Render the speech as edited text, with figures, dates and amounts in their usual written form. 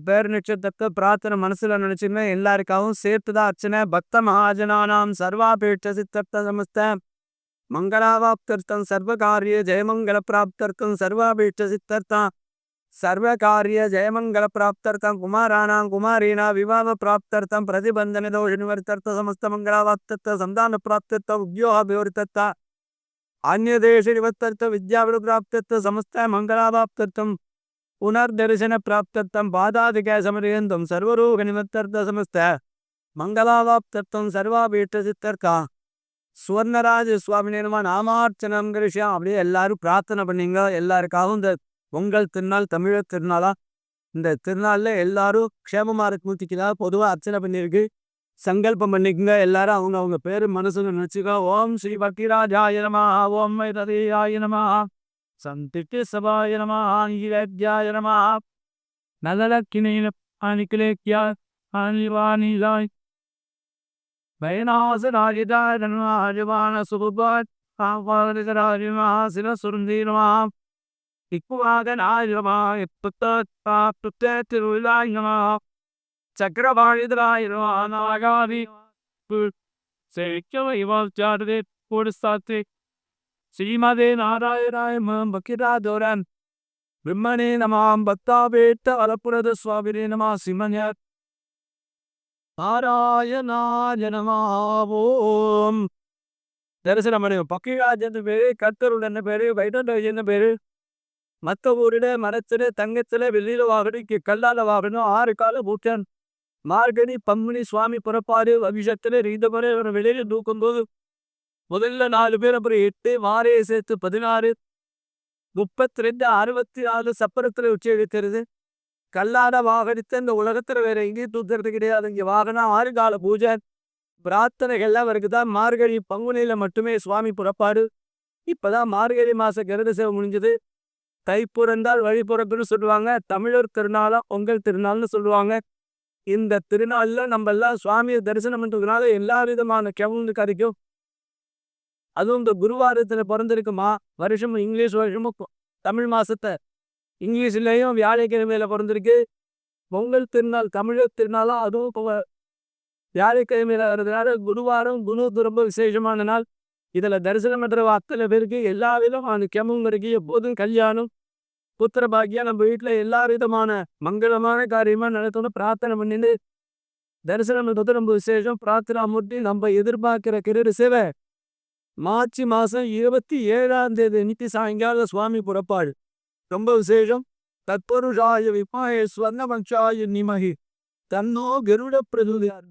பேர் நட்சத்திரத்தை பிரார்த்தனை மனசுல நினைச்சுமே எல்லாருக்காகவும் சேர்த்துதான் அர்ச்சனை. பக்த மகாஜனானாம் சர்வாபேட்ச சித்தர்த்த சமஸ்த மங்களாவாப்தர்த்தம் சர்வகாரிய ஜெயமங்கல பிராப்தர்த்தம் சர்வாபேட்ச சித்தர்த்தம் சர்வகாரிய ஜெயமங்கல பிராப்தர்த்தம் குமாராணாம் குமாரீனா விவாக பிராப்தர்த்தம் பிரதிபந்தன தோஷ நிவர்த்தர்த்த சமஸ்த மங்களாவாப்தர்த்த சந்தான பிராப்தர்த்த உத்யோகாபிவர்த்தத்த अन्यदेश निवत्तर्थ विद्याविड प्राप्तत्व समस्त मंगलावाप्तत्वं पुनर्दर्शन प्राप्तत्वं बाधादिक समर्यन्तं सर्वरोग निवत्तर्थ समस्त मंगलावाप्तत्वं सर्वाभीष्ट सिद्धर्था சுவர்ணராஜ சுவாமி நேரமா நாமார்ச்சனம் விஷயம் அப்படியே எல்லாரும் பிரார்த்தனை பண்ணீங்க. எல்லாருக்காகவும் இந்த பொங்கல் திருநாள் தமிழர் திருநாளா இந்த திருநாள்ல எல்லாரும் க்ஷேமமா இருக்குத்திக்கிறா பொதுவாக அர்ச்சனை பண்ணியிருக்கு. சங்கல்பம் பண்ணிக்கங்க. எல்லாரும் அவங்க அவங்க பேரு மனசுல நினைச்சுக்கோ. ஓம் ஸ்ரீ பக்திராஜாய நமஹ, ஓம் வைரதேயாய நமஹ, சந்திட்டு சபாய நமஹ, ஈரத்யாய நமஹ, நலலக்கினேன அனிகிலேக்யா அனிவானிலாய் பயனாசனாயிதாய நமஹ, ஆஜவான சுபபாத் ஆவாரிதராய நமஹ, சிரசுருந்தீ நமஹ, இக்குவாகனாய நமஹ, இப்புத்தத் திருவிழாய நமஹ, சக்கரவாழிதராய நமஹ, நாகாதி ஸ்ரீமதே நாராயணாய பக்கிராதோரன் பிரம்மனே நமாம் பக்தாபேட்ட அலப்புரத சுவாமினே நம சிமன்யர் நாராயணாய நமோம். தரிசனம் அடையும். பக்கிராஜன் பேரு, கத்தருடன் பேரு, வைரன் பேரு. மத்த ஊரிட மரத்துல தங்கத்துல வெள்ளியில வாகனம் கல்லால வாகனம் 6 கால பூட்டன் மார்கழி பங்குனி சுவாமி புறப்பாடு அபிஷத்துல ரீதமரை வெளியில தூக்கும்போது முதல்ல 4 பேர், அப்புறம் 8, மாறையை சேர்த்து 16, 32, 64 சப்பரத்துல உச்சி எடுக்கிறது. கல்லாத வாகனத்தை இந்த உலகத்துல வேற எங்கேயும் தூக்கிறது கிடையாது. இங்க வாகனம் 6 கால பூஜை பிரார்த்தனைகள்லாம் வருக்குதான். மார்கழி பங்குனியில மட்டுமே சுவாமி புறப்பாடு. இப்பதான் மார்கழி மாச கருட சேவை முடிஞ்சது. தை பிறந்தால் வழி பிறப்புன்னு சொல்லுவாங்க. தமிழர் திருநாளா பொங்கல் திருநாள்னு சொல்லுவாங்க. இந்த திருநாள்ல நம்ம எல்லாம் சுவாமியை தரிசனம் பண்றதுனால எல்லா விதமான கெவந்து கிடைக்கும். அதுவும் இந்த குருவாரத்துல பிறந்திருக்குமா வருஷம் இங்கிலீஷ் வருஷமும் தமிழ் மாசத்தை இங்கிலீஷ்லயும் வியாழக்கிழமையில பிறந்திருக்கு. பொங்கல் திருநாள் தமிழர் திருநாளா அதுவும் வியாழக்கிழமையில வர்றதுனால குருவாரம் குரு ரொம்ப விசேஷமான நாள். இதுல தரிசனம் பண்ற அத்தனை பேருக்கு எல்லா விதமான கெமும் இருக்கு. எப்போதும் கல்யாணம் புத்திர பாக்கியம் நம்ம வீட்டுல எல்லா விதமான மங்களமான காரியமா நடத்தணும். பிரார்த்தனை பண்ணிட்டு தரிசனம் ரொம்ப விசேஷம். பிரார்த்தனா மூர்த்தி நம்ம எதிர்பார்க்கிற கிரீட சேவை மார்ச் மாசம் 27ஆம் தேதி அன்னைக்கு சாயங்காலம் சுவாமி புறப்பாடு ரொம்ப விசேஷம். தற்புருஷாய விமாய ஸ்வர்ணபக்ஷாய நிமகி தன்னோ கருட பிரதுதியார்